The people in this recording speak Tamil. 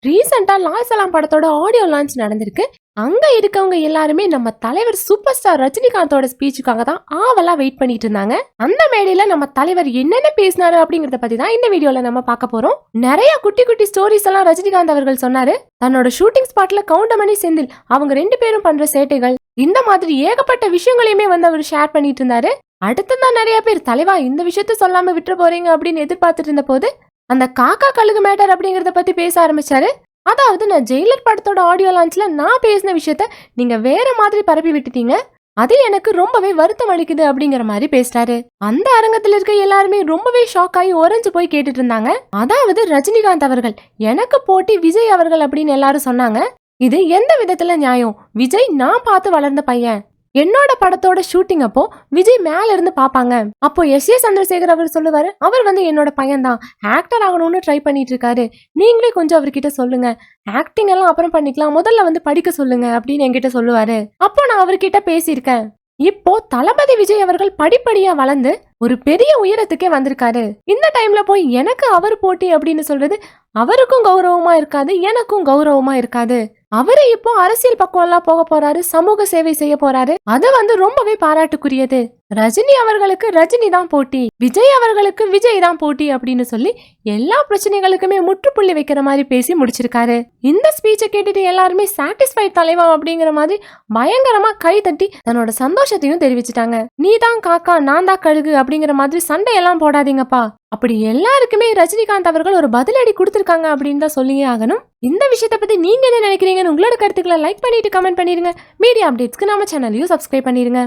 ரீசெண்டா லால்சலாம் படத்தோட ஆடியோ லான்ச் நடந்திருக்கு. அங்க இருக்கவங்க எல்லாருமே நம்ம தலைவர் சூப்பர் ஸ்டார் ரஜினிகாந்தோட ஸ்பீச்சுக்காக தான் ஆவலா வெயிட் பண்ணிட்டு இருந்தாங்க. அந்த மேடையில நம்ம தலைவர் என்னென்ன பேசினாரு அப்படிங்கறத பத்தி தான் இந்த வீடியோல நம்ம பார்க்க போறோம். நிறைய குட்டி குட்டி ஸ்டோரிஸ் எல்லாம் ரஜினிகாந்த் அவர்கள் சொன்னாரு. தன்னோட ஷூட்டிங் ஸ்பாட்ல கவுண்டமணி செந்தில் அவங்க 2 பேரும் பண்ற சேட்டைகள், இந்த மாதிரி ஏகப்பட்ட விஷயங்களையுமே வந்து அவர் ஷேர் பண்ணிட்டு இருந்தாரு. அடுத்ததான் நிறைய பேர் தலைவா இந்த விஷயத்த சொல்லாம விட்டுற போறீங்க அப்படின்னு எதிர்பார்த்துட்டு இருந்த போது அந்த காக்கா கழுகு மேட்டர் அப்படிங்கறத பத்தி பேச ஆரம்பிச்சாரு. அதாவது நான் ஜெயிலர் படத்தோட ஆடியோ லான்ச்ல நான் பேசின விஷயத்த நீங்க வேற மாதிரி பரப்பி விட்டுட்டீங்க, அது எனக்கு ரொம்பவே வருத்தம் அளிக்குது அப்படிங்கிற மாதிரி பேசிட்டாரு. அந்த அரங்கத்துல இருக்க எல்லாருமே ரொம்பவே ஷாக் ஆகி உறைஞ்சு போய் கேட்டுட்டு இருந்தாங்க. அதாவது ரஜினிகாந்த் அவர்கள் எனக்கு போட்டி விஜய் அவர்கள் அப்படின்னு எல்லாரும் சொன்னாங்க. இது எந்த விதத்துல நியாயம்? விஜய் நான் பார்த்து வளர்ந்த பையன். என்னோட படத்தோட ஷூட்டிங் அப்போ விஜய் மேல இருந்து பாப்பாங்க. அப்போ எஸ்.ஏ. சந்திரசேகர் அவர் சொல்லுவாரு, அவர் வந்து என்னோட பையன் தான், ஆக்டர் ஆகணும்னு ட்ரை பண்ணிட்டு இருக்காரு, நீங்களே கொஞ்சம் அவர்கிட்ட சொல்லுங்க, ஆக்டிங் எல்லாம் அப்புறம் பண்ணிக்கலாம், முதல்ல வந்து படிக்க சொல்லுங்க அப்படின்னு என்கிட்ட சொல்லுவாரு. அப்போ நான் அவர்கிட்ட பேசியிருக்கேன். இப்போ தளபதி விஜய் அவர்கள் படிப்படியா வளர்ந்து ஒரு பெரிய உயரத்துக்கே வந்திருக்காரு. இந்த டைம்ல போய் எனக்கு அவர் போட்டி அப்படின்னு சொல்றது அவருக்கும் கௌரவமா இருக்காது, எனக்கும் கௌரவமா இருக்காது. அவரு இப்போ அரசியல் பக்கம் எல்லாம் போக போறாரு, சமூக சேவை செய்ய போறாரு. அது வந்து ரொம்பவே பாராட்டுக்குரியது. ரஜினி அவர்களுக்கு ரஜினி தான் போட்டி, விஜய் அவர்களுக்கு விஜய் தான் போட்டி அப்படின்னு சொல்லி எல்லா பிரச்சனைகளுக்குமே முற்றுப்புள்ளி வைக்கிற மாதிரி பேசி முடிச்சிருக்காரு. இந்த ஸ்பீச்சை கேட்டுட்டு எல்லாருமே சாட்டிஸ்ஃபைட் தலைவா அப்படிங்கிற மாதிரி பயங்கரமா கை தட்டி தன்னோட சந்தோஷத்தையும் தெரிவிச்சுட்டாங்க. நீ தான் காக்கா நான் தான் கழுகு அப்படிங்கிற மாதிரி சண்டையெல்லாம் போடாதீங்கப்பா. அப்படி எல்லாருக்குமே ரஜினிகாந்த் அவர்கள் ஒரு பதிலடி கொடுத்திருக்காங்க அப்படின்னு தான் சொல்லியே ஆகணும். இந்த விஷயத்தை பத்தி நீங்க என்ன நினைக்கிறீங்கன்னு உங்களோட கருத்துக்களை லைக் பண்ணிட்டு கமெண்ட் பண்ணிருங்க. மீடியா அப்டேட்ஸ்க்கு நம்ம சேனலையும் சப்ஸ்கிரைப் பண்ணிருங்க.